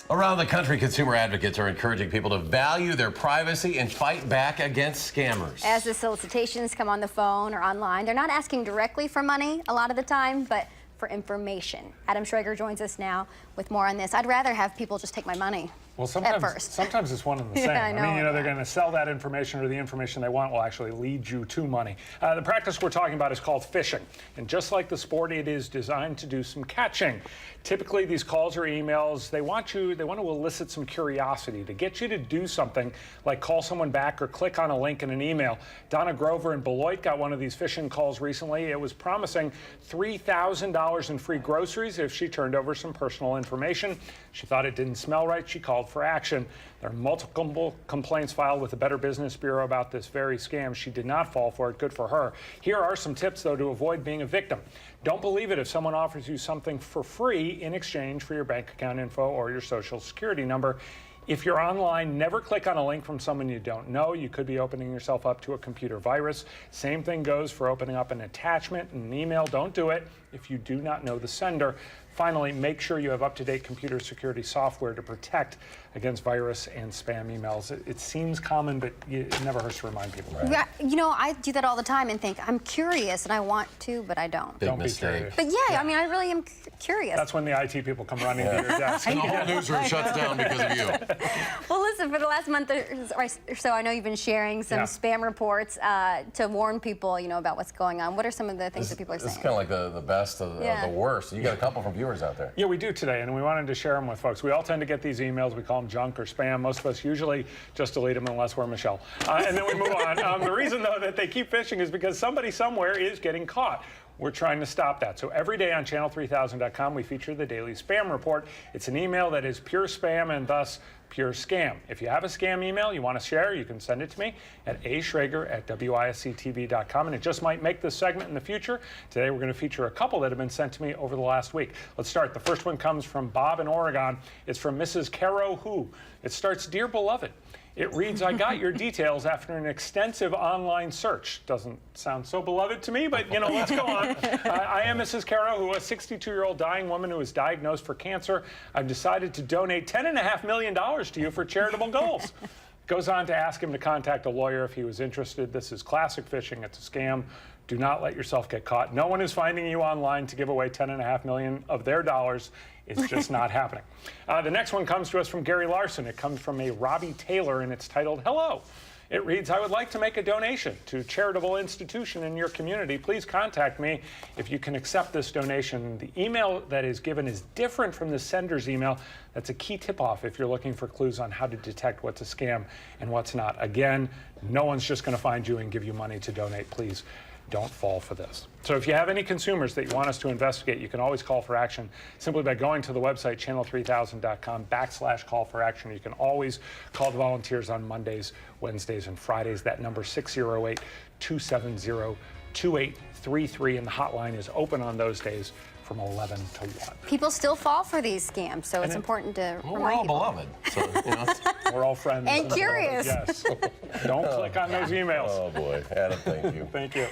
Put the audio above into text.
Around the country, consumer advocates are encouraging people to value their privacy and fight back against scammers. As the solicitations come on the phone or online, they're not asking directly for money a lot of the time, but for information. Adam Schrager joins us now with more on this. I'd rather have people just take my money. Well, at first. sometimes it's one and the same. Yeah, I mean, know. they're going to sell that information, or the information they want will actually lead you to money. The practice we're talking about is called phishing. And just like the sport, it is designed to do some catching. Typically, these calls or emails, they want to elicit some curiosity, to get you to do something like call someone back or click on a link in an email. Donna Grover in Beloit got one of these phishing calls recently. It was promising $3,000 in free groceries if she turned over some personal information. She thought it didn't smell right. She called for action. There are multiple complaints filed with the Better Business Bureau about this very scam. She did not fall for it. Good for her. Here are some tips, though, to avoid being a victim. Don't believe it if someone offers you something for free in exchange for your bank account info or your social security number. If you're online, never click on a link from someone you don't know. You could be opening yourself up to a computer virus. Same thing goes for opening up an attachment in an email. Don't do it if you do not know the sender. Finally, make sure you have up-to-date computer security software to protect against virus and spam emails. It seems common, but it never hurts to remind people. Right? Yeah, you know, I do that all the time and think, I'm curious and I want to, but I don't. Big Don't mistake. be curious. But yeah, I mean, I really am curious. That's when the IT people come running to your desk. And the whole newsroom shuts down because of you. Well, listen, for the last month or so, I know you've been sharing some spam reports to warn people, you know, about what's going on. What are some of the things that people are saying? This is kind of like the best of the worst. You got a couple from viewers out there. Yeah, we do today, and we wanted to share them with folks. We all tend to get these emails. We call them junk or spam. Most of us usually just delete them unless we're Michelle. And then we move on. The reason, though, that they keep phishing is because somebody somewhere is getting caught. We're trying to stop that. So every day on channel3000.com, we feature the daily spam report. It's an email that is pure spam and thus pure scam. If you have a scam email you want to share, you can send it to me at aschrager@wisctv.com, and it just might make this segment in the future. Today we're going to feature a couple that have been sent to me over the last week. Let's start. The first one comes from Bob in Oregon. It's from Mrs. Caro Who. It starts, "Dear Beloved." It reads, "I got your details after an extensive online search." Doesn't sound so beloved to me, but, you know, let's go on. I am Mrs. Caro, who is a 62-year-old dying woman who was diagnosed for cancer. I've decided to donate $10.5 million to you for charitable goals. Goes on to ask him to contact a lawyer if he was interested. This is classic phishing. It's a scam. Do not let yourself get caught. No one is finding you online to give away $10.5 million of their dollars. It's just not happening. The next one comes to us from Gary Larson. It comes from a Robbie Taylor, and it's titled, "Hello." It reads, "I would like to make a donation to a charitable institution in your community. Please contact me if you can accept this donation. The email that is given is different from the sender's email. That's a key tip-off if you're looking for clues on how to detect what's a scam and what's not." Again, no one's just going to find you and give you money to donate. Please don't fall for this. So if you have any consumers that you want us to investigate, you can always call for action simply by going to the website channel3000.com/call for action. You can always call the volunteers on Mondays, Wednesdays, and Fridays. That number 608-270-2833, and the hotline is open on those days from 11 to 1. People still fall for these scams, so it's important to Well, remind we're all people. beloved. So, you know, We're all friends. And curious. Yes. Don't click on those emails. oh boy, Adam, thank you. Thank you.